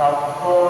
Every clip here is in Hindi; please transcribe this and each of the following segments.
आत्मविद्या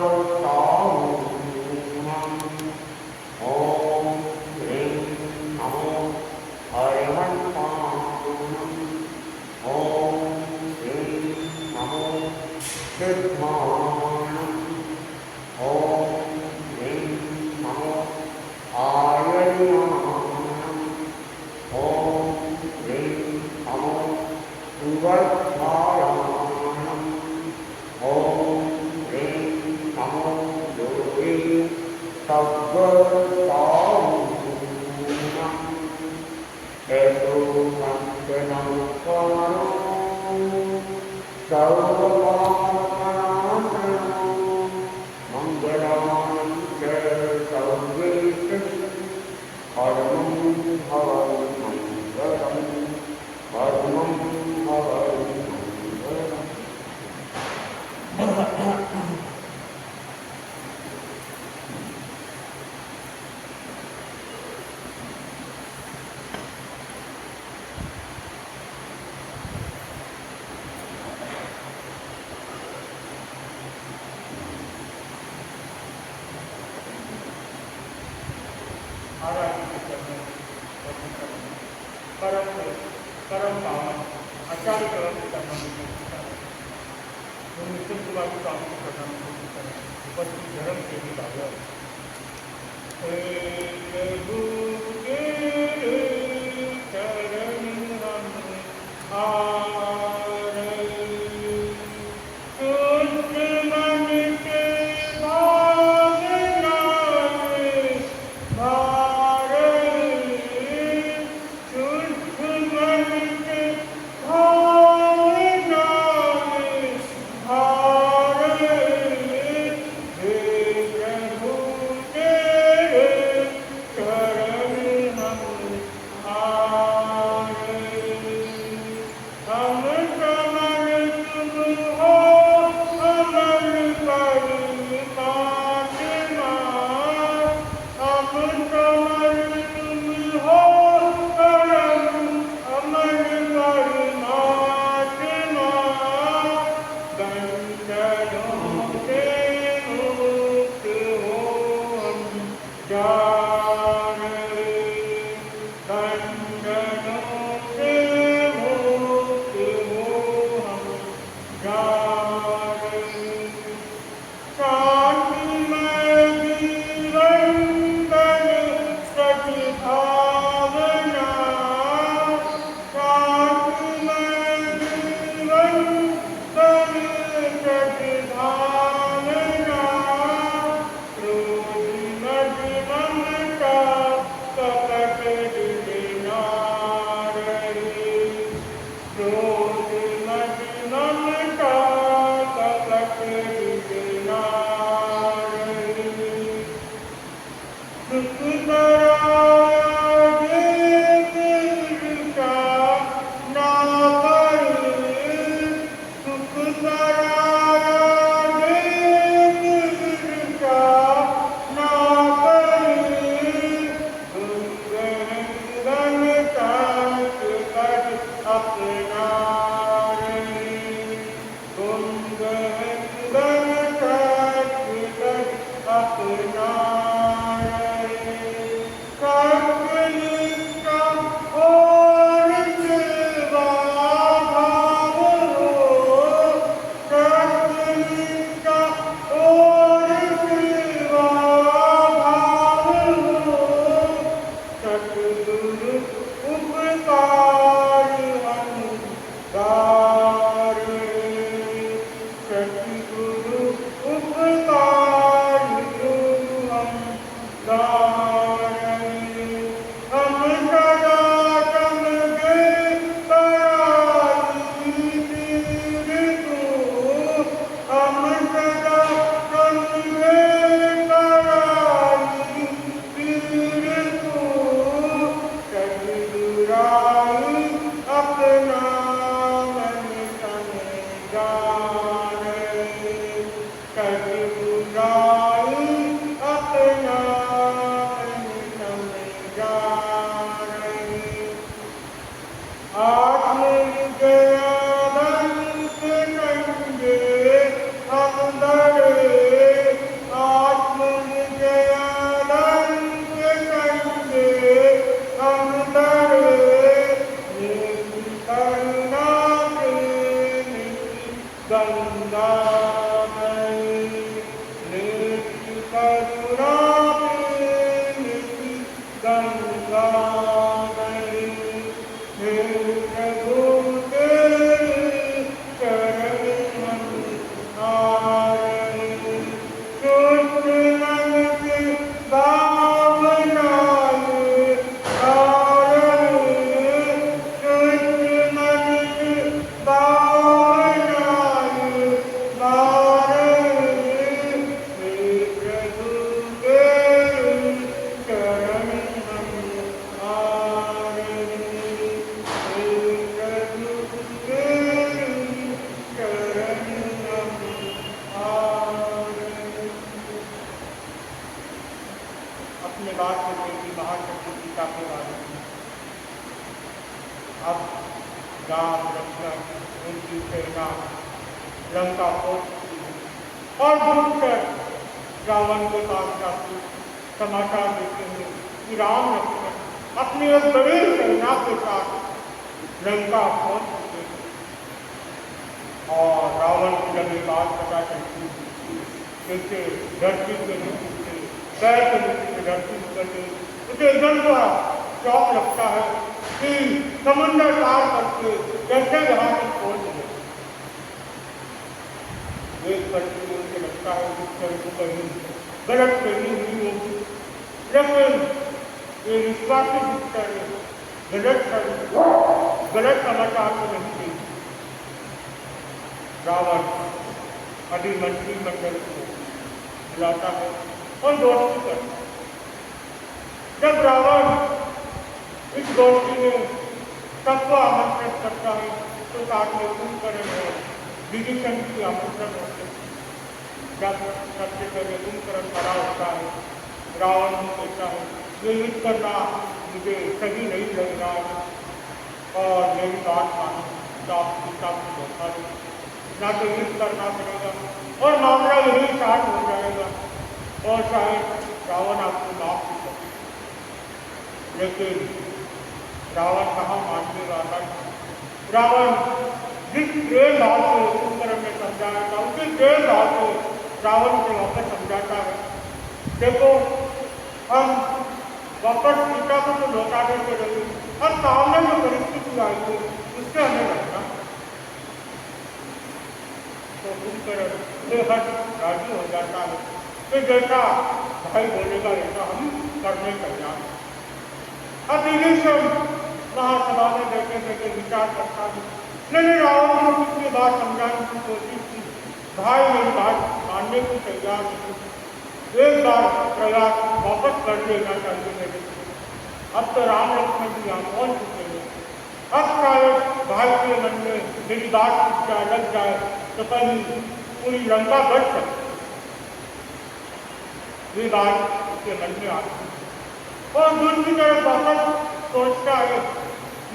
के हम दरे गंगा गई नित्य करुणा नित्य गंगा गई हे प्रभु तेरे चरण मन आए शुद्ध मन की भावनाएं अपने बात को देखी महाशक्ति पिता के बारे में। अब राम लक्ष्मण उनकी सेना लंका पहुंचती है और घूमकर रावण के पास जाकर समाचार देते हैं कि राम लक्ष्मण अपनी एक बड़ी सेना के साथ लंका पहुंच चुके हैं। और रावण की जब ये बात पता चलती है जैसे धरती के नीचे से पैर के नीचे से धरती निकलती उसे एकदम का शौक लगता है कि समुद्र पार करके कैसे यहाँ तक पहुंच गए। एक करके मुझे लगता है कि कहीं गलत फहमी हुई होगी, लेकिन ये विश्वासी गलत समाचार को नहीं दी। रावण अधिमंत्री मंडल को बुलाता है और दोस्ती करता है। जब रावण इस दोस्ती में सबको आमंत्रित करता है तो साथ में कुंभकर्ण है विभीषण की आमंत्रण होते हैं। जब सबसे पहले कुंभकर्ण खड़ा होता है, रावण भी कहता है ये युद्ध करना मुझे सही नहीं लग रहा है और मेरी बात मानो तो आप पिता को धोखा दो, ना तो युद्ध करना पड़ेगा और मामला यही स्टार्ट हो जाएगा और शायद रावण आपको माफ भी करे। लेकिन रावण कहाँ मानने वाला है। रावण जिस प्रेम भाव से कुंभकर्ण ने समझाया था उसी प्रेम भाव से रावण को वापस समझाता है। देखो हम वापस सीता को तो लौटा देते रहे और सामने जो परिस्थिति आई थी उससे हमें लगता तो कुंभकर्ण बेहद राजी हो जाता है कि जैसा भाई बोलेगा ऐसा हम करने तैयार हैं। अब विभीषण महासभा में बैठे बैठे विचार करता है, मैंने रावण को कितनी बात समझाने की कोशिश की, भाई मेरी बात मानने को तैयार नहीं। एक बार प्रयास वापस कर देना चाहिए मेरे को। अब तो राम लक्ष्मण जी यहाँ पहुँच चुके हैं, अब शायद भाई के मन में मेरी बात टूट जाए लग जाए तो कहीं पूरी लंका बढ़ सकती। ये बात उसके मन में आती है और दूसरी तरफ वापस सोचता है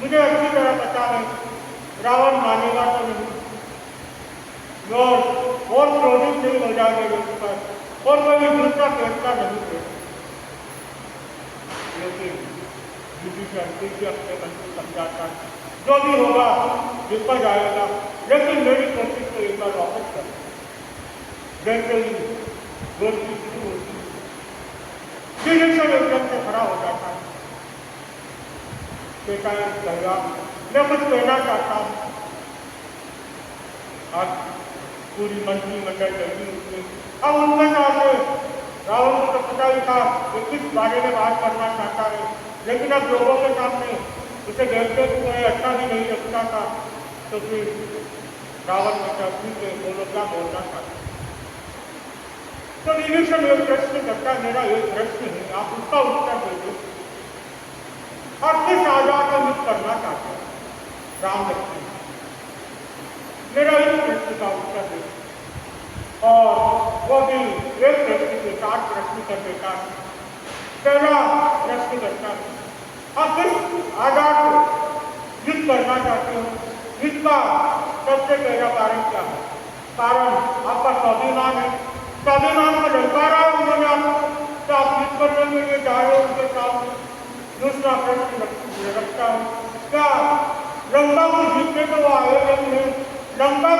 मुझे अच्छी तरह पता है रावण मानेगा तो नहीं और क्रोधित नहीं हो जाएगा उस पर और कोई दूसरा फैसला नहीं दे। लेकिन विभीषण भी अपने मन को समझाता है जो भी होगा विफल जाएगा, लेकिन मेरी कोशिश को एक बार वापस कर। जैसे ही दोस्ती शुरू होती है विभीषण एकदम से खड़ा हो जाता है, कहता है भैया मैं कुछ कहना चाहता हूँ। आज पूरी मंत्रिमंडल बैठी हुई, अब उनके सामने रावण को तो पता ही था कि किस बारे में बात करना चाहता है, लेकिन अब लोगों के सामने उसे देखते हुए अच्छा भी नहीं लगता था। तो फिर रावण ने अपनी से बोलो क्या बोलना चाहता। तो विभीषण एक प्रश्न करता है, मेरा एक प्रश्न है आप उसका उत्तर दे दो। और किस आधार पर युद्ध करना चाहते हैं राम लक्ष्मण, मेरा इस प्रश्न का उत्तर दे। और वो भी एक प्रश्न के 4 प्रश्न कर देता है। पहला प्रश्न करता है आप किस आधार पर युद्ध करना चाहते हो, इसका सबसे पहला कारण क्या है। कारण आपका स्वाभिमान है, स्वाभिमान को ललकारा उन्होंने आपको तो आप युद्ध करने के लिए जा रहे हो उनके साथ। दूसरा प्रश्न रखता हूँ क्या लंका को जीतने तो वो आए नहीं है, लंका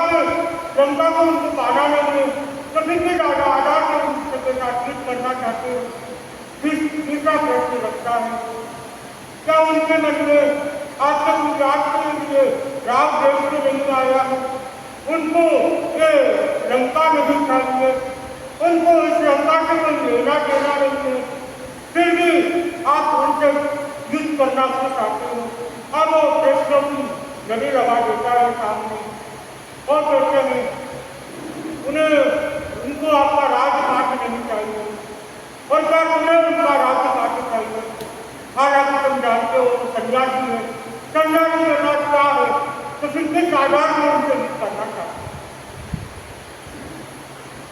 को उनको पाना नहीं है, कभी भी आधार को उनके साथ युद्ध करना चाहते हो। तीसरा प्रश्न रखता है, क्या उनके मन में आत्मविश्वास के लिए राम देश में नहीं आया है? उनको ये लंका नहीं चाहिए, उनको इस लंका से कोई लेना देना नहीं है, फिर भी आप उनसे युद्ध करना क्यों चाहते हो? अब वो प्रश्नों की नदी लगा देता है सामने और कहते हैं उनको आपका राजपाट नहीं चाहिए, और क्या तुम्हें उनका राजपाट चाहिए? हालांकि तुम जानते हो वो सन्यासी है, सन्यासी के साथ क्या है, तो फिर किस आधार में उनसे युद्ध करना चाहते?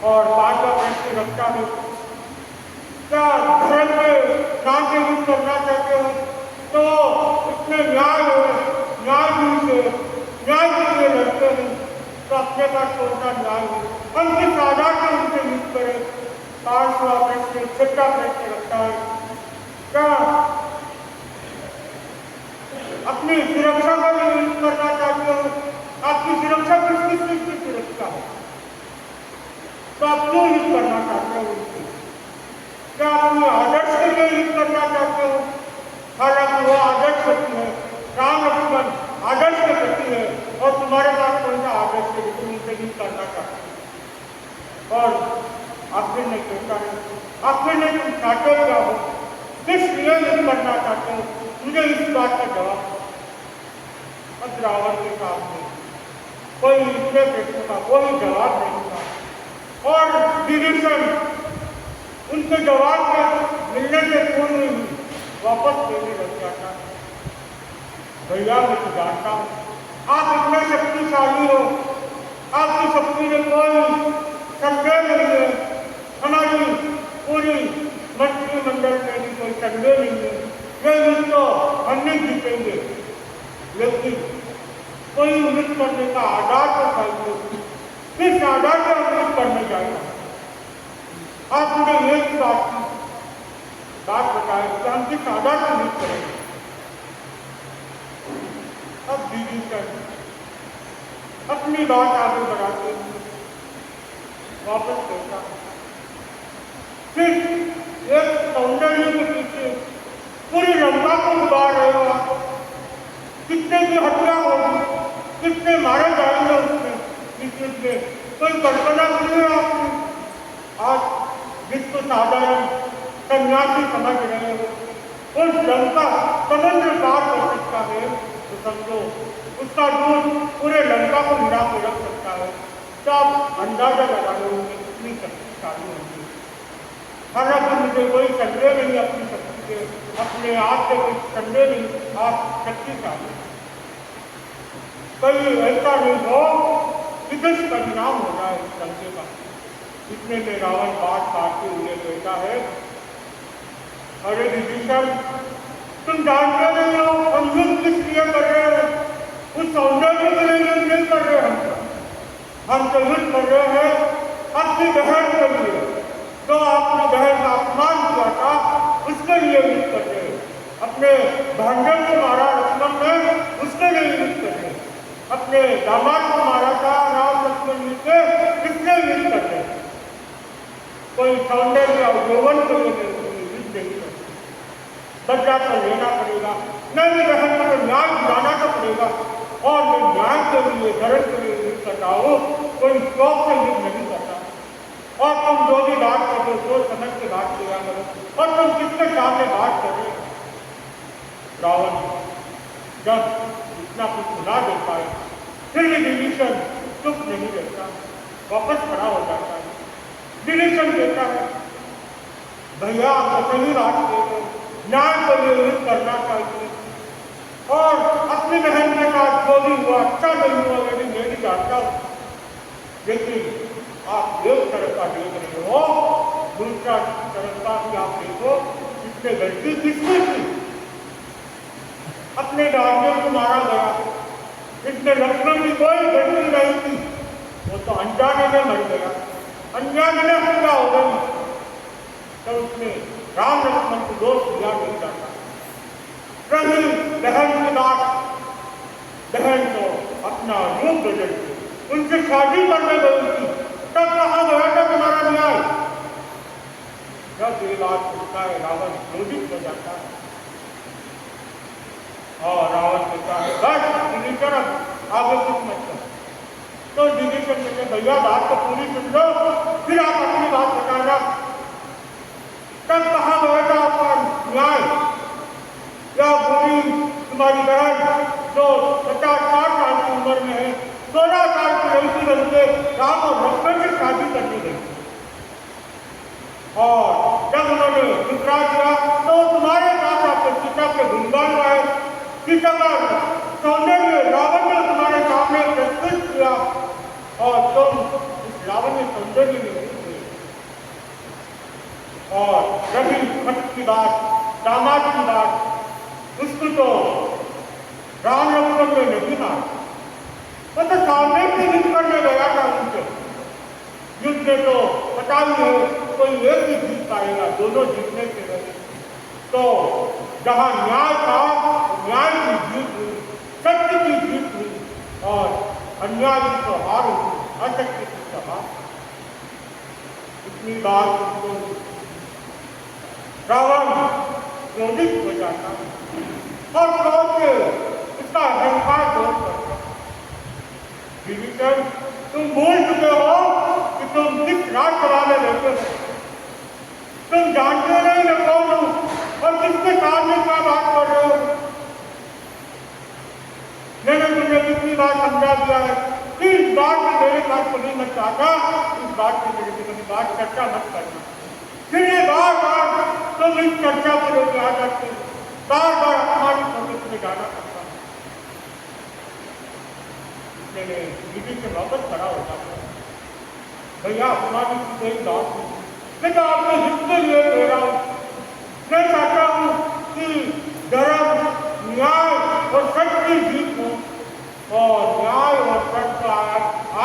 और पांचवा प्रश्न रखता है, क्या धर्म के नाम से युद्ध करना चाहते हो तो इसमें न्याय के लिए लड़ते हैं, तो अपने पास कौन न्याय है? हम किस आधार से उनसे युद्ध करें? पांचवा प्रश्न छठा प्रश्न रखता है, क्या अपनी सुरक्षा का लिए युद्ध करना चाहते हो? आपकी सुरक्षा किस की सुरक्षा है, तो आप क्यों युद्ध करना चाहते हो उनसे? क्या अपने आदर्श के लिए युद्ध करना चाहते हो? हालांकि वो आदर्श शक्ति है, राम लक्ष्मण आदर्श के प्रति है, और तुम्हारे पास कौन सा आदर्श है तुम उनसे युद्ध करना चाहते हो? और आखिर में कहता है, आखिर में तुम चाहते क्या हो, किस लिए युद्ध करना चाहते हो? मुझे इस बात का जवाब अब रावण के सामने कोई इतने प्रश्न का कोई जवाब नहीं था, और विभीषण उनके जवाब के मिलने से पूर्व ही वापस लेने लग जाता है। भैया मैं तो जानता हूँ आप इतने शक्तिशाली हो, आपकी शक्ति में कोई संदेह नहीं है, हमारी पूरी मंत्रिमंडल में भी कोई संदेह नहीं है, ये युद्ध तो हम नहीं जीतेंगे, लेकिन कोई युद्ध करने का आधार तो चाहिए, किस आधार पर हम युद्ध करने जाएंगे? आप मुझे एक बात बताएं कि हम किस आधार से युद्ध करेंगे? अब विभीषण अपनी बात आगे बढ़ाते हुए वापस कहता है, फिर एक सौंदर्य के पीछे पूरी लंका को डुबा रहे हो आप, कितने की हत्या होगी, कितने मारे जाएंगे उसमें इस युद्ध में, कोई कल्पना नहीं है आपकी? आज जिसको साधारण सन्यासी समझ रहे हो, उस लंका समुद्र पार कर सकता है, तो समझो उसका दूध पूरे लंका को मिला के रख सकता है, तो आप अंदाजा लगा लो कितनी शक्तिशाली होगी। हालांकि मुझे कोई संदेह नहीं अपनी शक्ति से, अपने आप से कोई संदेह नहीं, आप शक्तिशाली। कहीं ऐसा नहीं हो कि दुष्परिणाम हो जाए इस लंके का। इतने में रावण बात काटते हुए कहता है, अरे विभीषण तुम जानते नहीं हो हम युद्ध किस लिए कर रहे हैं? उस सौंदर्य के लिए युद्ध नहीं कर रहे हम तो युद्ध कर रहे हैं अपनी बहन के लिए, जो आपने बहन का अपमान किया था उसके लिए युद्ध कर रहे हैं, अपने भांडव को मारा लक्ष्मण ने उसके लिए युद्ध कर रहे हैं, अपने दामाद को मारा था राम लक्ष्मण मिलके इसलिए युद्ध कर रहे हैं। कोई सौंदर्य और यौवन को युद्ध नहीं करते, बदला तो लेना पड़ेगा, नहीं बहन को तो न्याय दिलाना तो पड़ेगा, और मैं न्याय के लिए धर्म के लिए युद्ध करता हूँ, कोई शौक से युद्ध नहीं करता। और तुम जो भी बात कर रहे हो सोच समझ के बात किया करो, और तुम किसके सामने बात कर रहे हो? रावण जब इतना कुछ सुना देता है फिर भी विभीषण चुप नहीं रहता, वापस खड़ा हो जाता है। विभीषण कहता है, भैया आप सही बात कह रहे हो, न्याय को लिए युद्ध करना चाहिए, और अपनी बहन के साथ जो भी हुआ अच्छा नहीं हुआ यदि मैं भी जानता हूँ, लेकिन आप एक तरफ का देख रहे हो, दूसरा तरफ का भी आप देखो इससे गलती किसकी थी? अपने दादियों को मारा गया, इसमें लक्ष्मण की कोई गलती नहीं थी, वो तो अनजाने में मर गया, अनजाने में हत्या हो गई, तो उसमें राम लक्ष्मण को दोष दिया नहीं जाता। रही बहन की बात, बहन को अपना रूप बदल के उनसे शादी करने गई थी, तब कहा गया था तुम्हारा न्याय। जब ये बात सुनता है रावण क्रोधित हो जाता है और रावण कहता है बस विभीषण आगे कुछ मत करो। तो विभीषण कहते भैया बात तो पूरी सुन लो, फिर आप अपनी बात बताना। तब कहा गया था आपका न्याय या भूमि तुम्हारी बहन जो 50-60 साल की उम्र में है, 16 साल की लड़की बनके राम और लक्ष्मण की शादी करनी गई और जब उन्होंने विश्राम किया तो तुम्हारे साथ आपके सीता के गुणगान गाए, सीता का सौंदर्य रावण ने तुम्हारे सामने प्रस्तुत किया और तुम इस रावण ने सौंदर्य में और रवि भट्ट की बात, दामाद की बात, उसको तो राम लक्ष्मण ने नहीं मारा। वो तो सामने से युद्ध करने गया था उनसे। युद्ध में तो पता ही है कोई एक ही जीत पाएगा, दोनों जीतने से रहे। तो जहाँ न्याय था न्याय की जीत हुई, सत्य की जीत हुई और अन्याय की तो हार हुई, असत्य की तो हार। इतनी बात उनको रावण क्रोधित हो जाता और क्रोध से उसका अहंकार दूर करता। विभीषण तुम भूल चुके हो कि तुम किस राजसभा में रहते हो, तुम जानते नहीं मैं कौन हूं और किसके सामने क्या बात कर रहे हो। मैंने तुमने कितनी बार समझा दिया है कि इस बात में मेरे साथ कभी मत चाहता, इस बात में मेरे से कभी बात चर्चा मत करना। फिर ये बार बार तुम इस चर्चा को लेकर आ जाते, बार बार अपमानित होकर तुम्हें जाना पड़ता। मैंने दीदी से वापस खड़ा हो जाता भैया अपमानित की कोई बात नहीं, मैं तो आपके हित के लिए कह रहा हूँ। मैं चाहता हूँ कि धर्म न्याय और सत्य की जीत हो और न्याय और सत्य का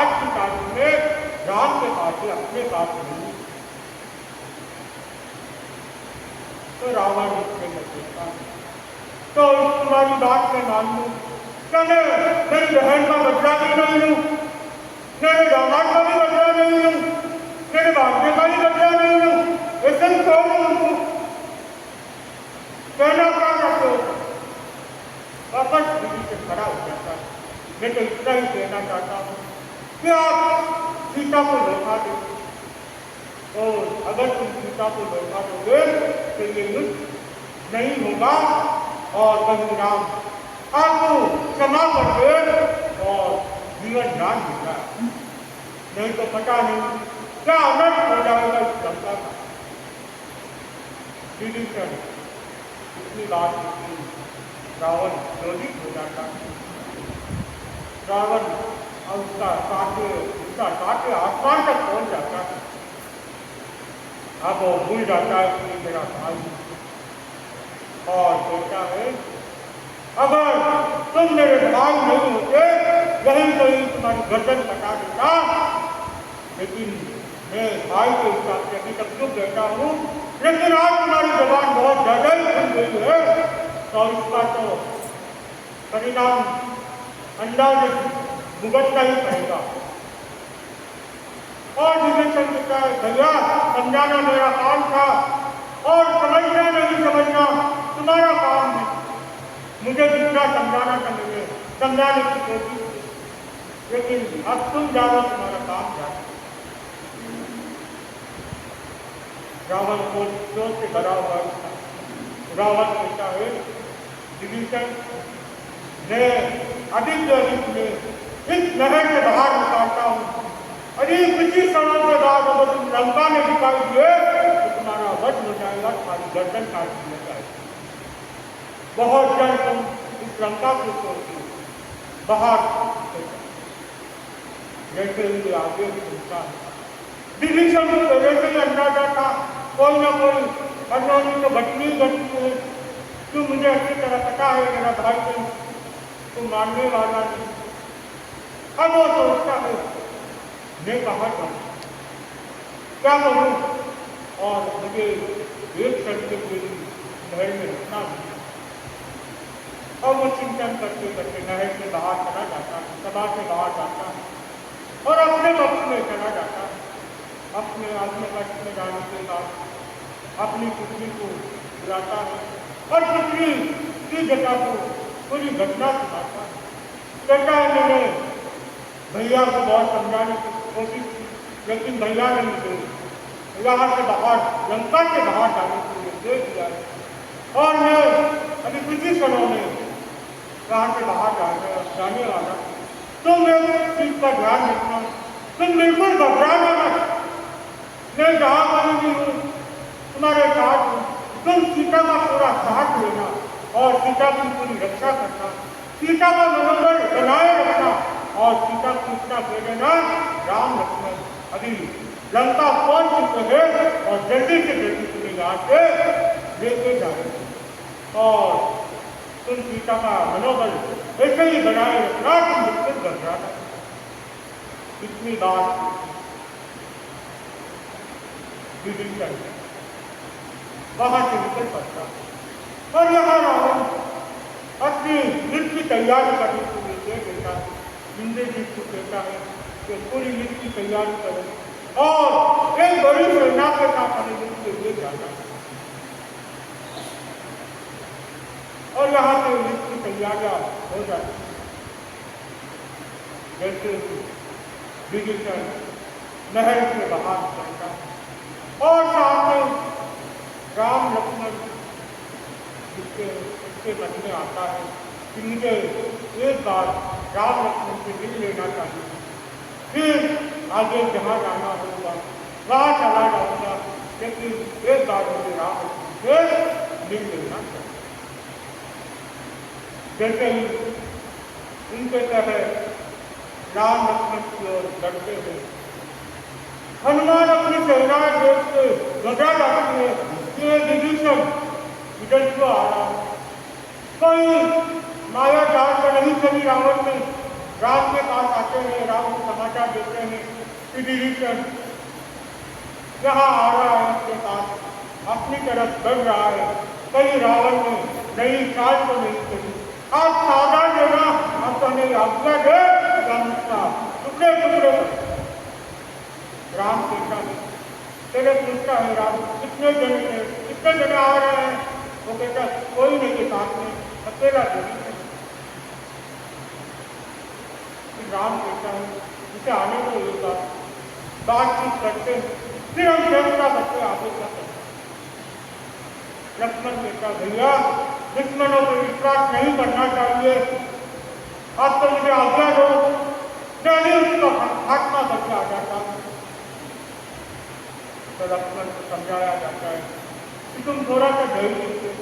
आज की तारीख में राम के पास अपने पास नहीं। तो रावण उसके लगता तो तुम्हारी बात में मान लूँ, क्या मैं मेरी बहन का बदला भी नहीं लूँ, मेरे दामाद का भी बदला नहीं लूँ, मेरे भाग्य का भी बदला नहीं लूँ, ऐसे ही कौन उनको कहना क्या करते हो। वापस दीदी से खड़ा हो जाता है। मैं तो इतना ही कहना चाहता हूँ कि आप सीता को लौटा दें और अगर तुम सीता को लौटा दोगे तो ये युद्ध नहीं होगा और कहीं राम आपको क्षमा कर दे और जीवन दान देगा। नहीं तो पता नहीं क्या अनर्थ हो जाएगा इस लंका का। विभीषण इतनी बात होती रावण क्रोधित हो जाता। रावण और उसका साथे आसमान तक पहुंच जाता है। अब वो भूल जाता है कि मेरा भाई और कहता है अगर तुम मेरे भाई नहीं होते यही कहीं तुम्हारी गर्दन कटा देता, लेकिन मैं भाई के हिसाब से अभी तक चुप रहता हूँ, लेकिन आज तुम्हारी जबान बहुत ज़्यादा ही खुल गई है और इसका तो परिणाम अंदाज भुगतना ही पड़ेगा। और विभीषण कहता है भैया समझाना मेरा काम था और समझना नहीं समझना तुम्हारा काम है। मुझे जितना समझाना चाहिए समझाने की कोशिश, लेकिन अब तुम जानो तुम्हारा काम क्या है। रावण को क्रोध से भरा हुआ था। रावण कहता है विभीषण मैं अधिक से अधिक में इस नहर से बाहर निकालता हूँ, अरे किसी समय के बाद अगर तुम लंका में दिखाई दिए तो तुम्हारा वध हो जाएगा, तुम्हारी गर्दन काट दिया जाएगा। बहुत जल्द तुम इस लंका को छोड़ती बाहर जैसे ही आगे सुनता है। विभीषण को पहले से ही अंदाजा था कोई ना कोई अनहोनी तो घटनी घटनी है, क्यों मुझे अच्छी तरह पता है मेरा भाई तो मानने वाला नहीं। अब वो सोचता है मैं कहा था क्या करूँ और मुझे एक शर्त के लिए नहर में रुकना भी। और वो चिंतन करते करते नहर से बाहर चला जाता है, सभा से बाहर जाता है और अपने वक्त में चला जाता है। अपने आत्मकष्ट में जाने के बाद अपनी पुत्री को बुलाता है और पुत्री की जगह को पूरी घटना सुनाता है। कहता है मैंने भैया को बहुत समझाने की कोशिश की, लेकिन भैया ने मुझे यहाँ से बाहर, लंका से बाहर जाने के लिए दे दिया है और मैं अभी कुछ ही समय में यहाँ से बाहर जाने वाला। तुम एक चीज का ध्यान रखना, तुम बिल्कुल घबराना मत। मैं जहाँ पर भी हूँ तुम्हारे साथ हूँ। तुम सीता का पूरा साथ लेना और सीता की पूरी रक्षा करना, सीता का मनोबल बनाए रखना और सीता को इतना दे देना राम लक्ष्मण अभी लंका पहुंच चुके हैं और जल्दी से जल्दी तुम्हें यहाँ से लेके जाएंगे और तुम सीता का मनोबल ऐसे ही बनाए रखना, तुम बिल्कुल घबराना। इतनी बात विभीषण वहां से निकल पड़ता और यहाँ रावण अपनी युद्ध की तैयारी करने के लिए दे देता है। इंद्रजीत को कहता है कि पूरी युद्ध की तैयारी करें और एक बड़ी सेना के साथ हमें युद्ध के लिए जाना है। और यहाँ से युद्ध की तैयारियां हो जाती है। जैसे विभीषण नहर से बाहर निकलता है और सामने राम लक्ष्मण उसके मन में आता है कि मुझे एक बार राम लक्ष्मण से मिल लेना चाहिए, फिर आगे जहाँ जाना होगा वहाँ चला जाऊँगा, लेकिन एक बार मुझे राम लक्ष्मण से मिल लेना चाहिए। जैसे ही उनके तरह राम लक्ष्मण की ओर बढ़ते हैं, हनुमान अपनी सेना देख के घबरा जाती है कि विभीषण इधर क्यों आ रहा है। कोई माया जाल तो नहीं चली रावण में। राम के पास आते हैं, राम को समाचार देते हैं कि विभीषण यहाँ आ रहा है, उसके पास अपनी तरफ बढ़ रहा है, कहीं रावण ने नई चाल तो नहीं चली। आप सावधान देना, आप तो हमें आज्ञा दे टुकड़े टुकड़े। राम कहता है, तेरे पूछता है राम कितने जने आ रहे हैं। वो कहता कोई नहीं के साथ में, अकेला देवी है। राम कहता है इसे आने को होगा, बातचीत करते हैं, फिर हम फैसला करते आगे क्या करते। लक्ष्मण कहता भैया दुश्मनों पर विश्वास नहीं करना चाहिए, आप तो मुझे आज्ञा दो, मैं उसका खात्मा करके आ जाता हूँ। तो लक्ष्मण को समझाया जाता है कि तुम थोड़ा सा धैर्य दीजिए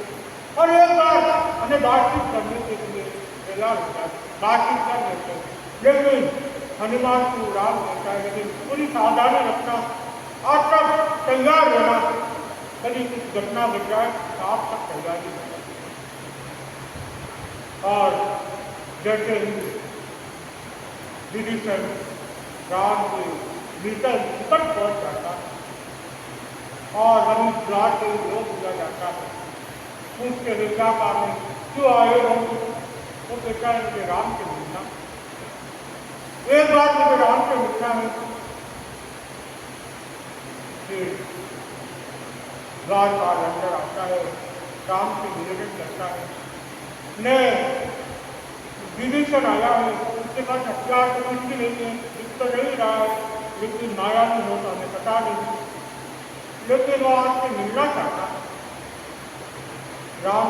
और एक बार हमें बातचीत करने के लिए तैयार होता है, बातचीत कर लेते हैं। लेकिन हनुमान को राम कहता है लेकिन पूरी सावधानी रखना, आप सब तैयार रहना, कभी कुछ घटना घट जाए तो आप सब तैयारी रहना। और जैसे ही विभीषण राम के भीतर निकट पहुंच जाता है और वहीं द्वार से रोक दिया जाता है, पूछते हुए क्या कारण है, क्यों आए हो। वो कहता है मुझे राम से मिलना, एक बार मुझे राम से मिलना है। फिर द्वार पर अंदर आता है, राम से निवेदन करता है, मैं विभीषण आया है, उसके पास हथियार तो कुछ भी नहीं है, दिख तो नहीं रहा है, लेकिन माया नहीं हो तो हमें पता नहीं, लेकिन वो आपसे मिलना चाहता है। राम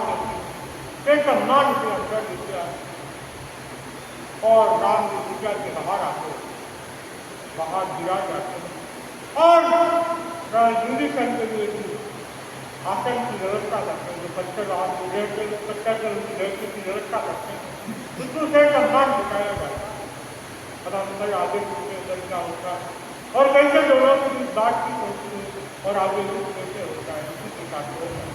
के सम्मान के अंदर दिखा और राम की पूजा के बाहर आते बाहर गिरा जाते हैं और विभीषण के लिए भी आसन की व्यवस्था करते हैं, जो पत्थर उनकी बैठने की व्यवस्था करते हैं, उसको से सम्मान दिखाया जाता है। अब हम कल आगे क्या होता है और कैसे दोनों की बातचीत होती है और आगे कैसे होता है, इसी के साथ होता है।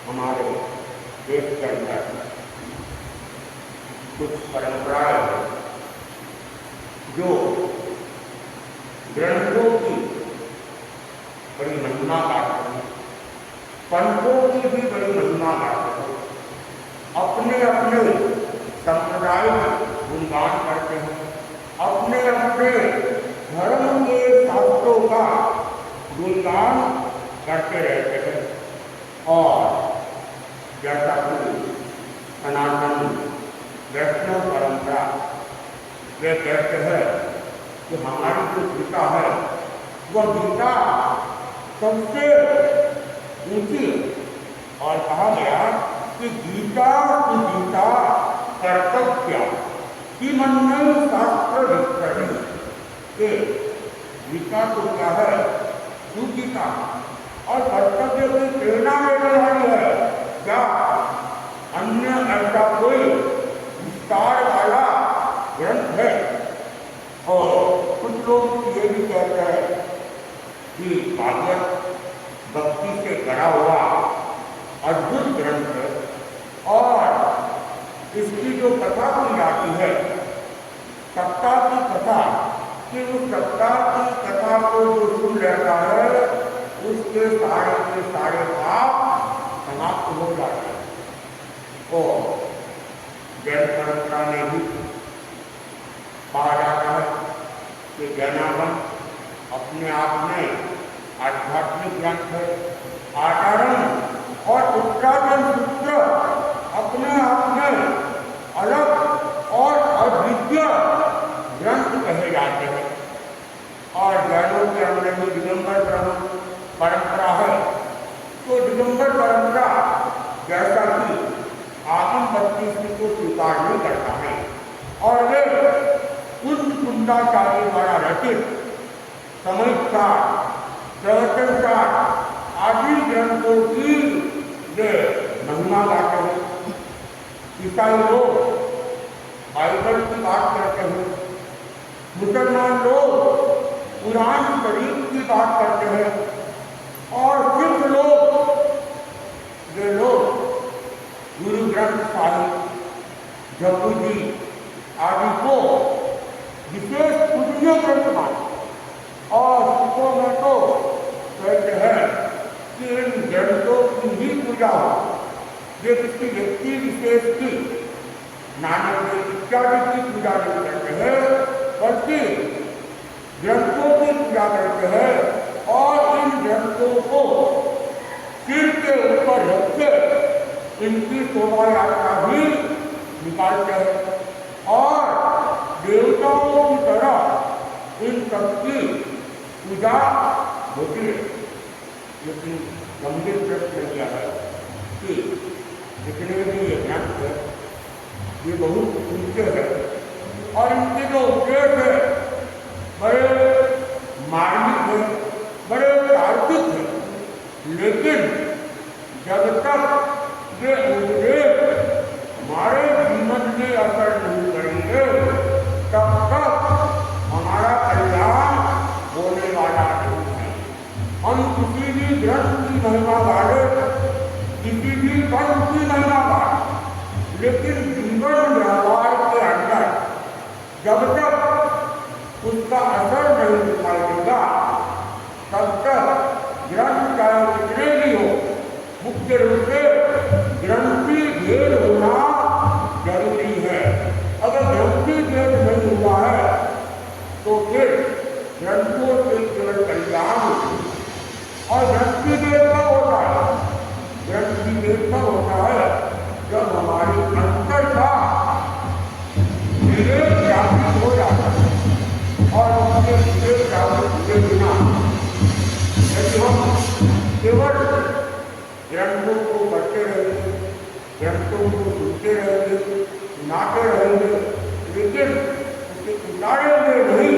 हमारे देश के अंदर कुछ परंपराएं हैं जो ग्रंथों की बड़ी महिमा गाते हैं, पंथों की भी बड़ी महिमा गाते हैं, अपने अपने संप्रदाय गुणगान करते हैं, अपने अपने धर्म के शास्त्रों का गुणगान करते रहते हैं। और जैसा कि सनातन वैष्णव परंपरा वे कहते हैं कि हमारी जो गीता है वह गीता सबसे ऊंची, और कहा गया कि गीता की गीता कर्तव्य कि मन शास्त्र विस्तरण के गीता तो क्या है, सुगीता और कर्तव्य की प्रेरणा देने वाली है। क्या अन्य ऐसा कोई विस्तार वाला ग्रंथ है? और कुछ लोग ये भी कहते हैं कि भागवत भक्ति से भरा हुआ अद्भुत ग्रंथ है, और इसकी जो कथा की जाती है सप्ताह की कथा, कि उस सप्ताह की कथा को जो सुन लेता है उसके सारे के सारे पाप समाप्त हो जाते हैं। और जैन परंपरा में भी कहा जाता है कि जैनागम अपने आप में आध्यात्मिक ग्रंथ है, आचरण और उत्तरायण सूत्र अपने आप में अलग और अद्वितीय ग्रंथ कहे जाते हैं। और जैनों के अंदर में दिगंबर ब्रह्म परंपरा है, तो दिगंबर परंपरा जैसा कि आगम बत्तीसवीं को स्वीकार नहीं करता है, और वे कुंडाचार्य द्वारा रचित समयसार प्रवचनसार आदि ग्रंथों की वे महिमा गाते हैं। ईसाई लोग बाइबल की बात करते हैं, मुसलमान लोग कुरान शरीफ की बात करते हैं, और सिख लोग वे लोग गुरु ग्रंथ साहिब, जपू जी आदि को विशेष पूजनीय ग्रंथ मानते। और सिखों में तो कहते हैं कि इन ग्रंथों की ही पूजा हो, वे किसी व्यक्ति विशेष की नानक देव इत्यादि की पूजा नहीं करते हैं, बल्कि ग्रंथों की पूजा करते हैं। और इन ग्रंथों को सिर के ऊपर रख के इनकी शोभा यात्रा भी निकालते हैं, और देवताओं की तरह इन सबकी पूजा होती है। लेकिन गंभीर प्रश्न यह है कि जितने भी ये ग्रंथ है ये बहुत ऊंचे है, और इनके जो उपदेश है बड़े मार्मिक है, बड़े तार्किक है, लेकिन जब तक ये उपदेश हमारे जीवन में असर नहीं करेंगे तब तक हमारा कल्याण होने वाला नहीं है। हम किसी भी ग्रंथ की महिमा गाड़े, किसी भी पंथ की महिमा गाड़े, लेकिन जीवन व्यवहार के अंदर जब तक उसका असर नहीं दिखाई देगा तब तक ग्रंथ चाहे कितने भी हो, मुख्य रूप से ग्रंथी भेद होना जरूरी है। अगर ग्रंथी भेद नहीं हुआ है तो फिर ग्रंथों से केवल कल्याण होती है। और ग्रंथी भेद कब होता है? ग्रंथी भेद कब होता है जब हमारी अंतर का विवेक जागृत हो जाता है और उसके विवेक जागृत हुए बिना यदि हम केवल ग्रंथों को पढ़ते रहेंगे, ग्रंथों को सुनते रहेंगे, सुनाते रहेंगे, लेकिन उसे उतारेंगे नहीं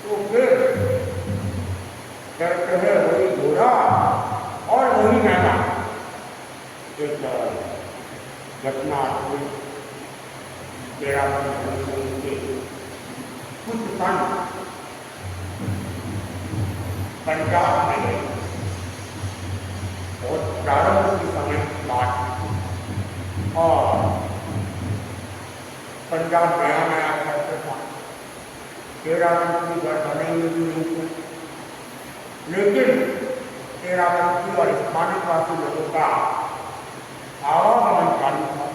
तो फिर कहते हैं वही घोड़ा और वही मैना। एक घटना मेरा कुछ संत पंजाब में गए और प्रारंभ के समय की बात और पंजाब नया नया करते था, तेरापंथी घर बने हुए भी नहीं थे, लेकिन तेरापंथी और स्थानीयवासी लोगों का आवागमन चालू था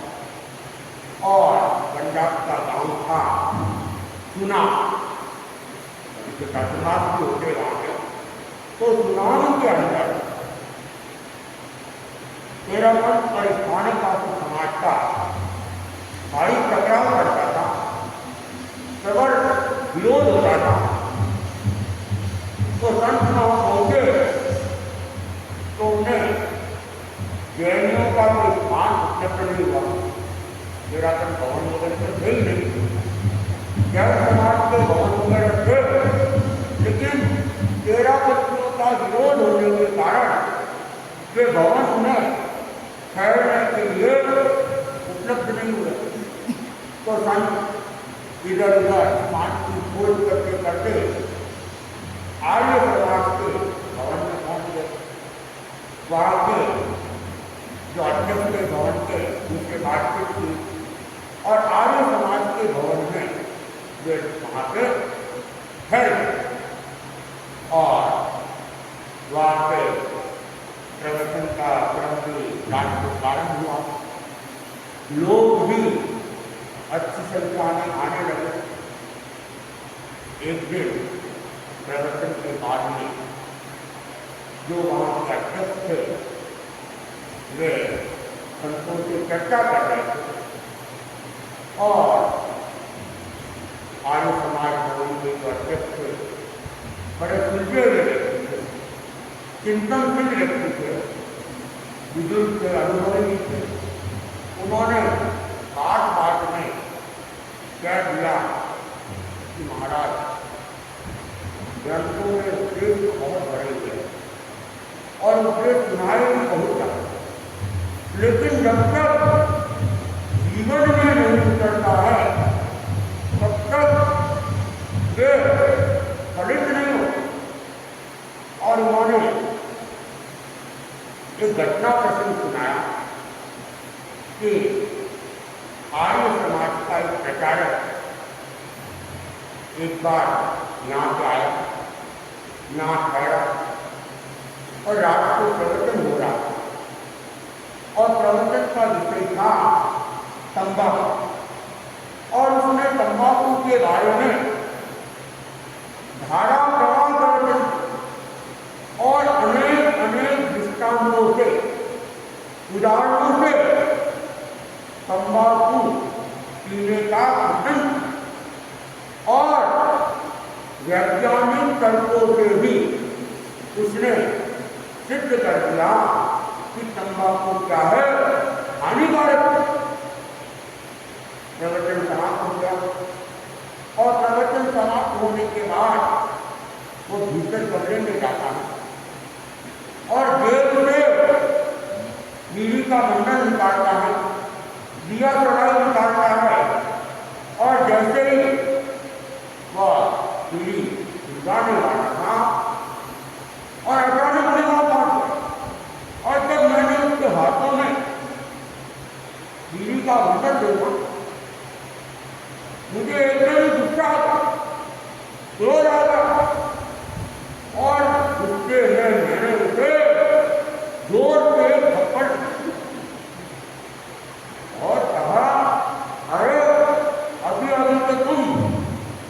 और पंजाब का गांव था सुना समाज भी होते रहा। तो चुनाव के अंदर तेरापंथ और स्थानीयवासी समाज का भारी टकराव करता था, प्रबल विरोध होता था। तो संत वहां पहुंचे तो उन्हें जैनियों का कोई स्थान उपलब्ध नहीं हुआ, तेरापंथ भवन वगैरह तो थे ही नहीं, जैन समाज के भवन वगैरह थे, लेकिन तेरापंथियों का विरोध होने के कारण वे भवन उन्हें ठहरने के लिए उपलब्ध नहीं हुए। तो संत इधर उधर समाज की खोज करते करते आर्य समाज के भवन में पहुंच गए। वहाँ के जो अध्यक्ष के भवन के उनसे बातचीत की और आर्य समाज के भवन में वे वहाँ पे ठहरे और वहाँ पे प्रवचन का क्रम भी प्रारंभ हुआ। लोग भी अच्छी संख्या में आने लगे। एक दिन प्रवचन के बाद में जो वहाँ के अध्यक्ष थे वे संतों से चर्चा कर रहे थे और आर्य समाज भवन के जो अध्यक्ष थे बड़े सुलझे हुए व्यक्ति थे, चिंतनशील व्यक्ति थे, बुजुर्ग थे, अनुभवी थे। उन्होंने बात में कह दिया कि महाराज ग्रंथों में उपदेश बहुत बड़े हुए और उपदेश सुनाए भी बहुत जाते, लेकिन जब तक जीवन में नहीं उतरता है तब तक वे फलित नहीं होते। और उन्होंने एक घटना प्रसंग सुनाया कि आर्य समाज का एक प्रचारक एक बार यहाँ पे आया, यहाँ ठहरा और रात को प्रवचन हो रहा था और प्रवचन का विषय था तंबाकू और उसने तंबाकू के बारे में धारा प्रवाह प्रवचन और अनेक अनेक दृष्टांतों से उदाहरणों से तंबाकू पीने का कथन और वैज्ञानिक तर्कों से भी उसने सिद्ध कर दिया कि तंबाकू क्या है, हानिकारक। प्रवचन समाप्त हो गया और प्रवचन समाप्त होने के बाद वो भीतर कमरे में जाता है और जेब से बीड़ी का बंडल निकालता है, दिया चढ़ाई निकालता है और जैसे ही वह बीड़ी निकालने वाला था और अचानक से वह पहुंच गया और जब मैंने उसके हाथों में बीड़ी का बंडल देखा मुझे एकदम ही गुस्सा आता, क्रोध आता और गुस्से में मैंने उसे जोर से थप्पड़ और कहा, अरे अभी अभी तो तुम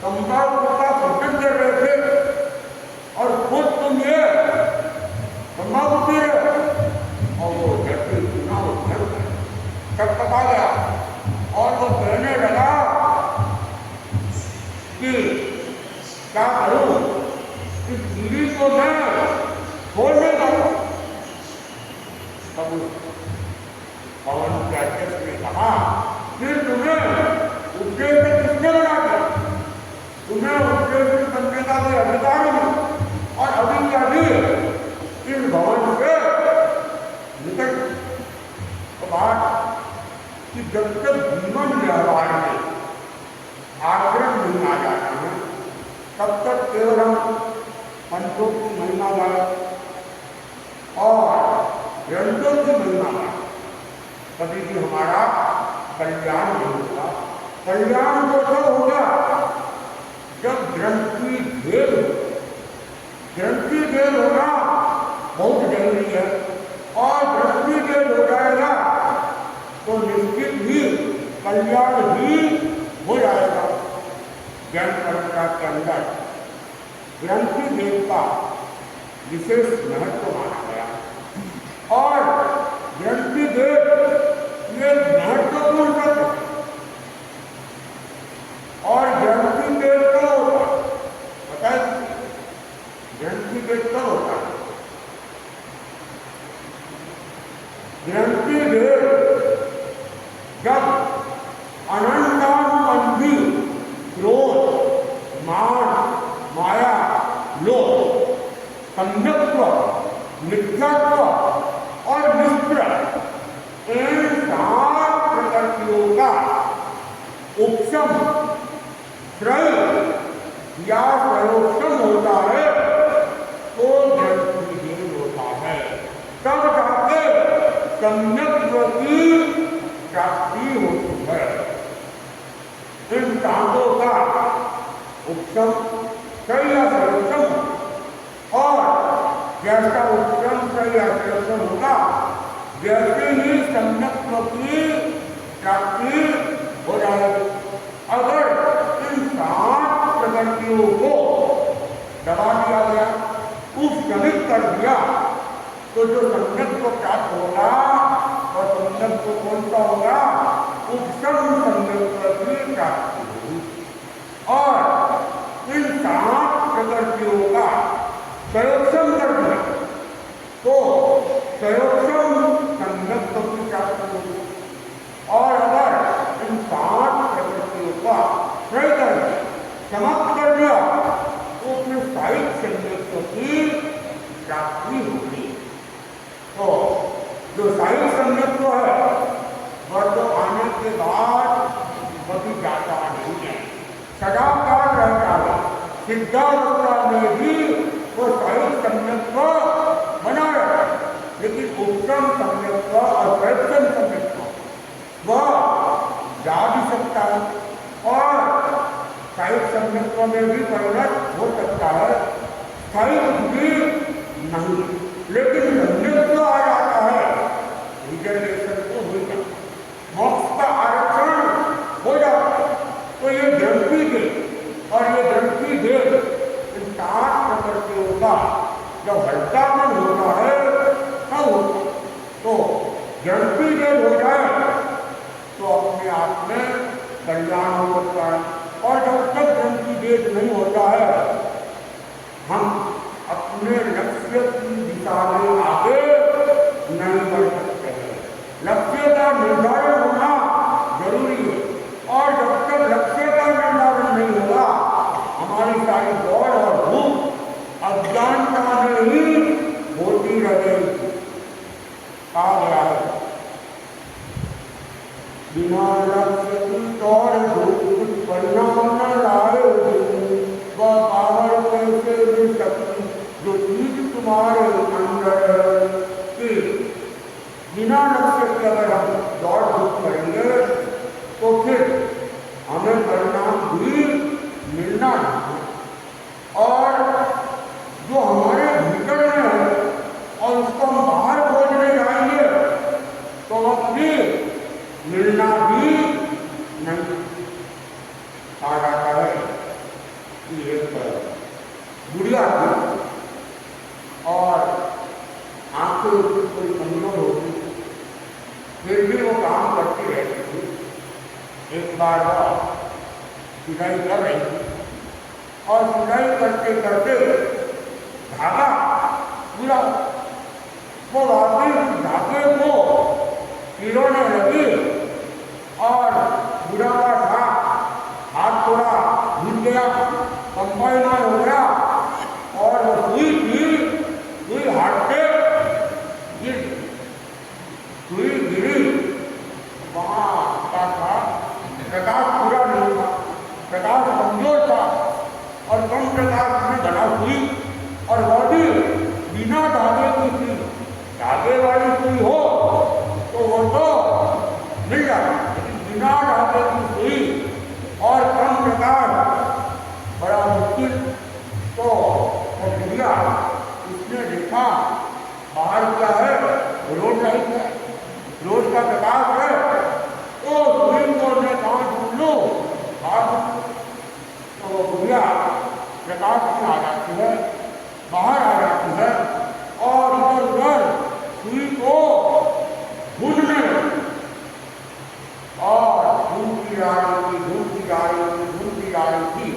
तंबाकू का भोजन कर रहे थे और खुद तुम ये तंबाकू पी रहे और वो जैसे सुना वो घर गए जब तक जीवन व्यवहार में आचरण नहीं आ जाता है तब तक केवल हम पंचों की महिमा गाए और ग्रंथों की महिमा गाए, कभी भी हमारा कल्याण नहीं होगा। कल्याण तो तब होगा जब ग्रंथि भेद हो। ग्रंथि भेद होना बहुत जरूरी है और ग्रंथि भेद हो जाएगा तो निश्चित ही कल्याण भी हो जाएगा। ज्ञान परंपरा के अंदर ग्रंथि भेद का विशेष महत्व माना गया और ग्रंथि भेद ये महत्वपूर्ण तत्व है और ग्रंथि भेद कब होता है पता है? ग्रंथि भेद कब होता है? ग्रंथि भेद जब अनंतानुबंधी क्रोध, मान, माया, लोभ, सम्यक्त्व, मिथ्यात्व और निष्प्रय इन 7 प्रकृतियों का उपशम त्रय या प्रयोक्षम होता है तो ग्रंथि भेद होता है। तब जाके सम्यक्त्व की प्राप्ति होती है। इन 7 का उपशम त्रय या प्रयोक्षम और जैसा उपशम त्रय या प्रयोक्षम होगा वैसे ही सम्यक्त्व की प्राप्ति हो जाएगी। अगर इन 7 प्रकृतियों को दबा दिया गया, उपशमित कर दिया तो जो सम्यक्त्व प्राप्त होगा और सम्यक्त्व कौन सा होगा? उपशम सम्यक्त्व की प्राप्ति होगी। और इन 7 प्रकृतियों का प्रयोक्षम कर दिया तो प्रयोक्षम सम्यक्त्व की प्राप्ति होगी। और अगर इन 7 प्रकृतियों का त्रय कर दिया, समाप्त कर दिया तो फिर साहित्य सम्यक्त्व की प्राप्ति होगी। तो जो साहित्य सम्यक्त्व है वह तो आने के बाद कभी जाता नहीं है, सदाकाल रहता है। सिद्धावस्था में भी वो साहित्य सम्यक्त्व बना रहता है, लेकिन उपशम सम्यक्त्व और प्रयोक्षम सम्यक्त्व वह जा भी सकता है और साहित्य सम्यक्त्व में भी परिणत हो सकता है, साहित्य भी नहीं। लेकिन सम्यक्त्व आ जाता है, रिजर्वेशन तो हो जाता, मोक्ष का आरक्षण हो जाता है। तो ये ग्रंथि भेद और ये ग्रंथि भेद इन 7 प्रकृतियों का जब हल्कापन होता है तब होता है। तो ग्रंथि भेद हो जाए तो अपने आप में कल्याण हो सकता है और जब तक ग्रंथि भेद नहीं होता है हम अपने लक्ष्य की दिशा में आगे नहीं बढ़ सकते हैं। लक्ष्य का निर्धारण होना जरूरी है और जब तक लक्ष्य का निर्धारण नहीं होगा हमारी सारी दौड़ और भूख अज्ञानता में ही होती रहेगी। कहा गया है बिना लक्ष्य की दौड़ भूख परिणाम न लाएगी, वह पावर कैसे मिल सकती जो चीज तुम्हारे अंदर की। बिना लक्ष्य के अगर हम दौड़ धूप करेंगे तो फिर हमें परिणाम भी मिलना नहीं और जो हमारे भीतर में है और उसको हम बाहर खोजने जाएंगे तो वह फिर मिलना भी नहीं। कहा जाता है कि एक बुढ़िया थी और आंखें उसकी कोई कमजोर होती फिर भी वो काम करती रहती थी। एक बार वह सिलाई कर रही थी और सिलाई करते करते धागा पूरा वो वाकई धागे को पिरोने लगी और बुढ़ा था, हाथ थोड़ा भूल गया, कंपाइनर हो गया और वो सुई हाथ पे गिर सुई गिरी वहाँ सुई धागे वाली सुई हो तो वो तो मिल जाए, लेकिन बिना धागे की सुई और कम प्रकाश बड़ा मुश्किल। तो वो बुढ़िया उसने देखा बाहर क्या है, रोड लाइट है, रोड का प्रकाश है, तो सुई को मैं कहाँ ढूंढ लूँ बाहर। तो वो बुढ़िया प्रकाश में आ जाती है, बाहर आ जाती है और इधर उधर सुई को ढूंढने लगती और ढूंढती आ रही थी, ढूंढती आ रही थी, ढूंढती आ रही थी,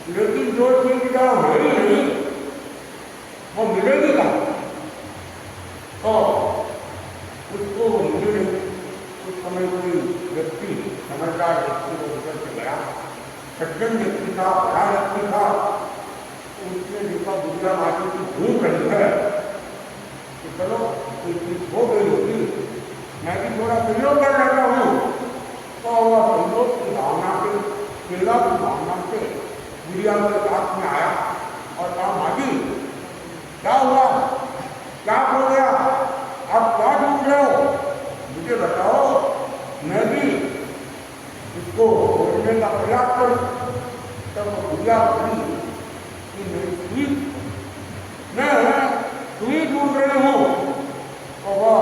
लेकिन जो चीज का है ही नहीं वो मिलेगी कहाँ। तो उसको मिले नहीं। उस समय कोई व्यक्ति समझदार व्यक्ति को उधर से गया, सज्जन व्यक्ति था, बड़ा व्यक्ति था, तो उसने देखा बुढ़िया माटी की भूख रही है तो चलो कोई चीज हो गई होगी, मैं भी थोड़ा सहयोग कर लेता हूँ। तो वह सहयोग की भावना से, सेवा की भावना से बुढ़िया के पास में आया और कहा माजी क्या हुआ, क्या हो गया, आप क्या ढूंढ रहे हो, मुझे बताओ, मैं भी इसको ढूंढने का प्रयास करूं। तब बुढ़िया बोली कि मैं सुई ढूंढ रही हूँ। तो वह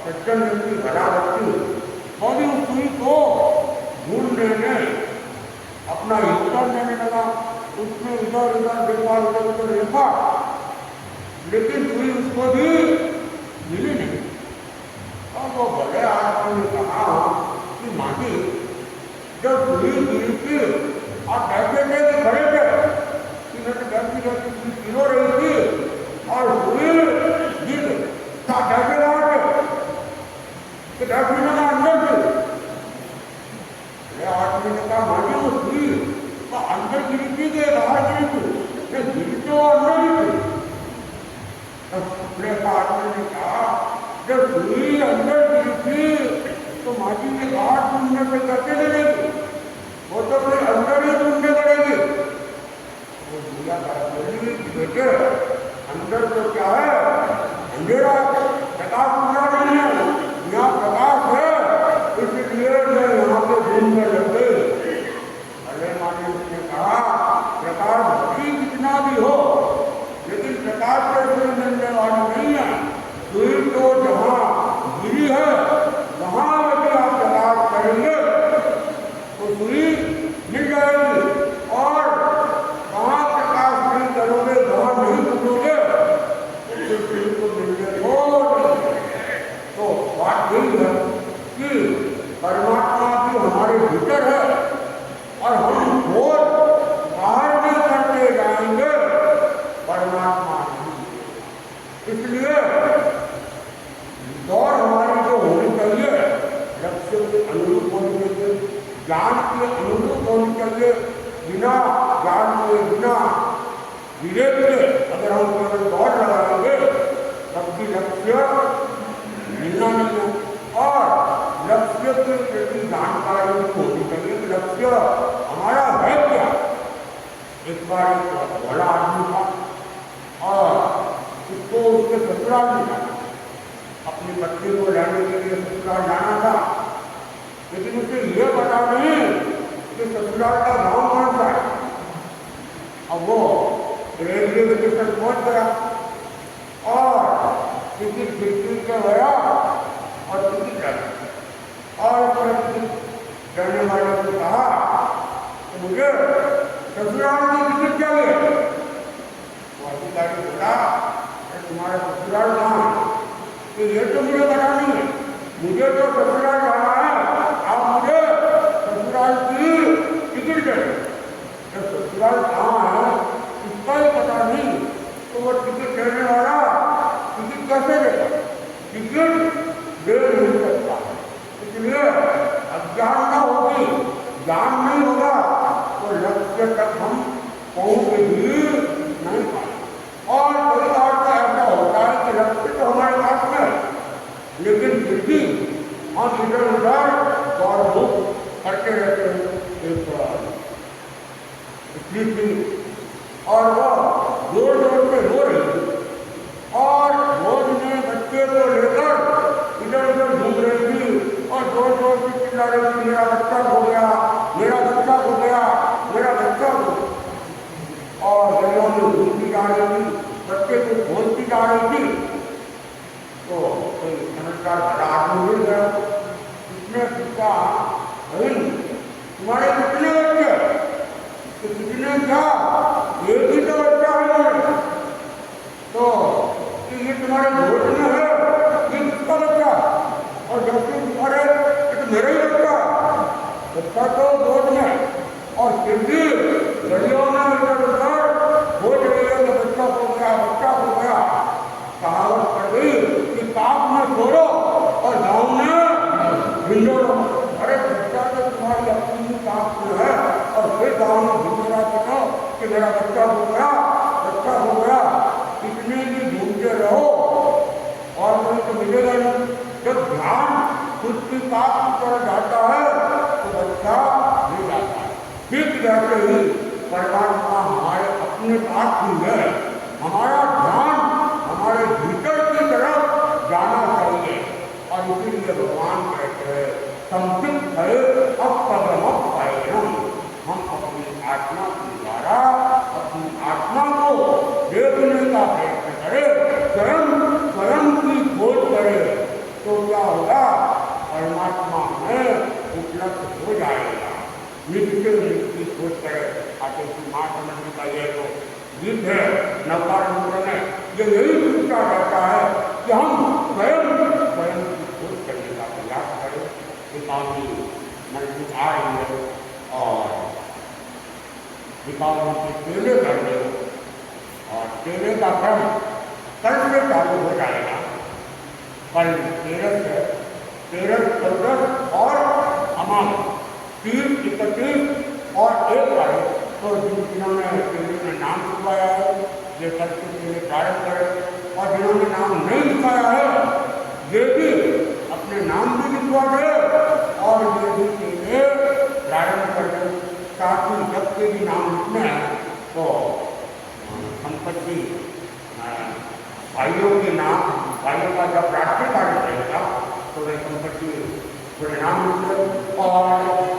सज्जन व्यक्ति, बड़ा व्यक्ति और उस सुई को ढूंढने में अपना योगदान देने लगा। उसने इधर उधर देखा, इधर उधर देखा, लेकिन सुई उसको भी मिली नहीं। और वो बड़े आदमी ने कहा कि माटी जब सुई गिरी थी आप बैठे थे कि खड़े थे, कि मैं तो बैठी बैठी सुई गिरो रही थी और सुई गिर आप बैठे रहा थे कि बैठी लगा अंदर थी। आदमी ने कहा माटी वो सुई तो अंदर गिरी थी कि बाहर गिरी थी, गिरी तो अंदर ही थी। आदमी ने कहा जब सुई अंदर गिरी थी तो माटी के बाहर ढूंढने से कैसे लगेगी, वो तो फिर अंदर ही ढूंढने लगेगी। वो बुढ़िया बोली बेटे अंदर तो क्या है, अंधेरा, प्रकाश पूरा नहीं है, यहाँ प्रकाश है, इसलिए मैं यहाँ पे ढूंढने लग गई। अरे माटी उसने कहा प्रकाश भक्ति कितना भी हो लेकिन प्रकाश से सुई मिलने वाली नहीं है। सुई तो जहाँ गिरी है वहाँ यदि आप प्रकाश करेंगे तो सुई मिल जाएगी, और वहाँ प्रकाश नहीं करोगे, वहाँ नहीं ढूंढोगे तो सुई को मिलने को तो बात यही है कि परमात्मा भी हमारे भीतर है और हम खोज बाहर भी करते जाएंगे, परमात्मा नहीं। इसलिए दौड़ हमारी जो होनी चाहिए लक्ष्य के अनुरूप होनी चाहिए, ज्ञान के अनुरूप होनी चाहिए। बिना ज्ञान के, बिना विवेक के अगर हम केवल दौड़ लगाएंगे तब भी लक्ष्य मिलना नहीं है। और लक्ष्य के प्रति जानकारी होनी चाहिए कि लक्ष्य हमारा है क्या। एक बार एक बड़ा आदमी था और उसको उसके ससुराल में जाना, अपनी बच्ची को लाने के लिए ससुराल जाना था, लेकिन उसे ये पता नहीं कि ससुराल का गांव कौन सा है। अब वो रेलवे स्टेशन पहुंच गया और टिकट बिक्री के गया और टिकट लगा और जाने वाले को कहा तो मुझे ससुराल की टिकट चाहिए। वो अधिकारी बोला तुम्हारा ससुराल कहाँ है, तो ये तो मुझे पता नहीं है, मुझे तो ससुराल जाना है, आप मुझे ससुराल की टिकट दें। जब ससुराल कहाँ है इसका ही पता नहीं तो वो टिकट देने वाला टिकट कैसे देगा, टिकट दे नहीं सकता। इसलिए अज्ञान न होगी, ज्ञान नहीं होगा तो लक्ष्य तक हम पहुँच भी नहीं पाए। और कई बार तो ऐसा होता है कि लक्ष्य तो हमारे पास में, लेकिन फिर भी हम इधर उधर दौड़ धूप करते रहते हैं स्लीपिंग, और वह जोर जोर में रो रही थी और रोज प्रकार बड़ा आदमी मिल गया। उसने पूछा, भाई तुम्हारे कितने बच्चे? तो कितने क्या? एक ही तो बच्चा है मेरे। तो ये तुम्हारे गोद में है, ये किसका बच्चा? और जबकि तुम्हारे ये तो मेरा ही बच्चा तो गोद में, और फिर भी गलियों में इधर उधर गोद गलियों में बच्चा हो गया। कहावत पड़ गई कि पाप में छोड़ो और गाँव में भिंडोरो। अरे बच्चा तो तुम्हारी अपनी पाप में है, और फिर गाँव में भिंडोरा करो कि मेरा बच्चा हो गया। इतने भी ढूंढते रहो और कोई तो मिलेगा नहीं। जब ध्यान खुद की पाप की तरफ जाता है तो बच्चा मिल जाता है। ठीक रहते ही परमात्मा हमारे अपने पास ही है। हमारा ध्यान हमारे भीतर की तरफ जाना चाहिए, और इसीलिए भगवान कहते हैं संसिप्त है अब पदम पाए। हम अपनी आत्मा के द्वारा अपनी आत्मा को देखने का प्रयत्न करें, स्वयं की खोज करें, तो क्या होगा? परमात्मा में उपलब्ध हो जाएगा। नित्य की खोज करें। आगे की माँ समझने का यह तो गीत है नवकार मंत्र में, यही पूछा जाता है कि हम स्वयं की खोज करने का प्रयास करें। दीपावली नजदीक आ रही है और दीपावली के केले कर दो, और केले का क्रम कल से चालू हो जाएगा। कल 13, 14 और अमाम 30, 31 और 1 तारीख तो जिन्होंने केले में नाम लिखवाया है ये कल से केले प्रारंभ करें, और जिन्होंने नाम नहीं लिखवाया है ये भी अपने नाम भी लिखवा दें और ये भी केले प्रारंभ कर दें। साथ ही सबके भी नाम लिखना है तो संपत्ति भाइयों के नाम, भाइयों का जब राष्ट्रीय कार्य रहेगा तो वे संपत्ति थोड़े नाम लिखते। और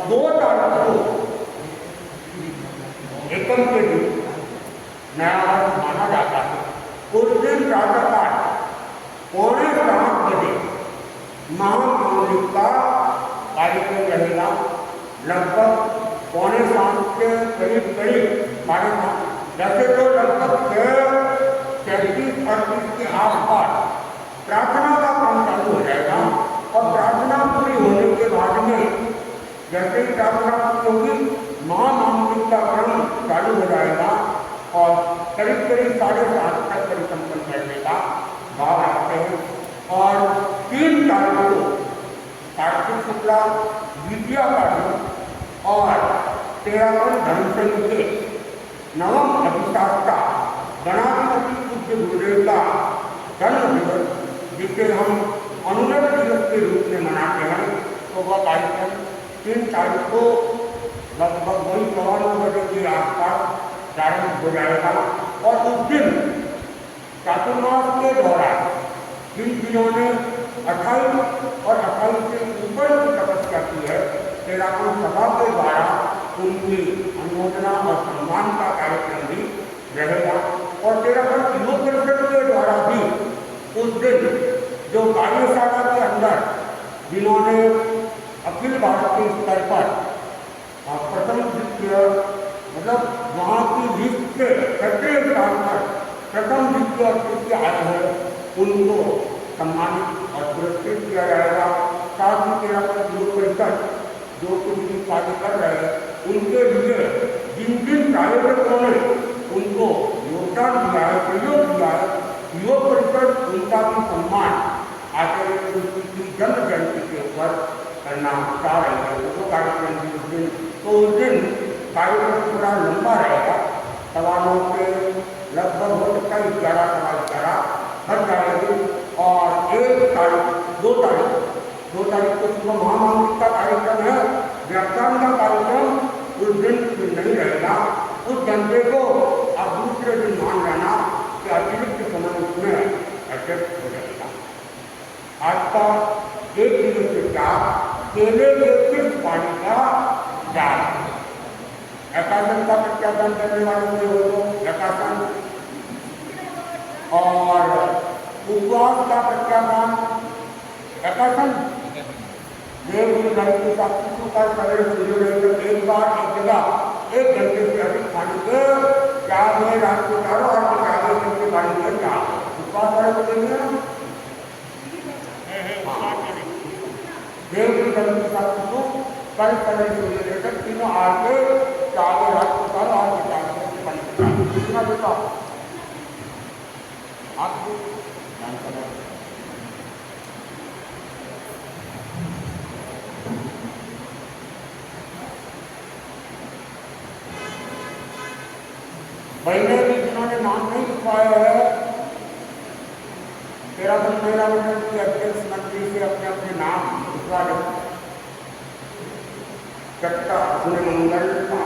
2 तारीख को एकम के दिन नया वर्ष माना जाता है। उस दिन प्रातःकाल 6:45 बजे महामंगलिक का कार्यक्रम रहेगा। लगभग 6:45 के करीब 7:30, वैसे तो लगभग 33-38 के आसपास प्रार्थना का काम चालू हो जाएगा। और प्रार्थना पूरी होने के बाद में जैसे ही प्रार्थना पूरी होगी महामंगलिक का क्रम चालू हो जाएगा, और करीब 7:30 तक परिसंपन्न करने का भाव रखते हैं। और 3 तारीख को कार्तिक शुक्ला द्वितीया का दिन और 13 धर्मसंघ के नवम अधिष्ठाता गणाधिपति पूज्य गुरुदेव का जन्म दिवस, जिसे हम अनुन्नत दिवस के रूप में मनाते हैं, तो वह कार्यक्रम 3 तारीख को लगभग वही 9:15 बजे के आसपास प्रारंभ हो जाएगा। और उस दिन चातुर्मास के दौरान जिन जिन्होंने 28 और 28 से ऊपर की तपस्या की है, तेरापन सभा के द्वारा उनकी अनुमोदना और सम्मान का कार्यक्रम भी रहेगा। और तेरापन युग परिषद के द्वारा भी उस दिन जो कार्यशाला के अंदर जिन्होंने अखिल भारतीय स्तर पर प्रथम द्वितीय मतलब वहाँ की लिस्ट से 6 स्थान पर प्रथम द्वितीय और तृतीय आए हैं, उनको सम्मानित और पुरस्कृत किया जाएगा। साथ ही तेरापन युग परिषद जो कुछ भी कार्य कर रहे हैं उनके लिए जिन प्रायोजकों ने उनको योगदान दिया है, सहयोग दिया है, युवा परिषद उनका भी सम्मान आचार्य की जन्म जयंती के ऊपर करना चाह रहे हैं। वो कार्यक्रम भी उस दिन, तो उस दिन कार्यक्रम थोड़ा लंबा रहेगा। सवालों के लगभग हो सकता है 11 हर जाएगी। और 1 तारीख 2 तारीख को सुबह महामंगलिक का कार्यक्रम है, व्याख्यान का कार्यक्रम उस दिन नहीं रहेगा। उस घंटे को आप दूसरे दिन मान लेना कि अतिरिक्त समय उसमें एडजस्ट हो जाएगा। आज का 1 दिवसीय क्लास केले के किस पानी का जाल, एकासन का प्रत्यापन करने वालों के हो एकासन, और उपवास का प्रत्यापन प्रकाशन देवगुरु ग्रंथ के साक्षियों का शरीर सूर्योदय एक बार एक जगह 1 घंटे से अधिक खाने से क्या में रात को चारों और चारों घंटे खाने से क्या उपवास वाले को देंगे देवगुरु ग्रंथ के साक्षियों कल शरीर सूर्योदय तक तीनों आके चारों रात को चारों और चारों घंटे खाने से क्या कितना देता आपको जानकारी पहले भी जिन्होंने नाम नहीं लिखवाया है 13 महिला मंडल के अध्यक्ष मंत्री से अपने अपने नाम लिखवा दो कट्टा अपने मंगल का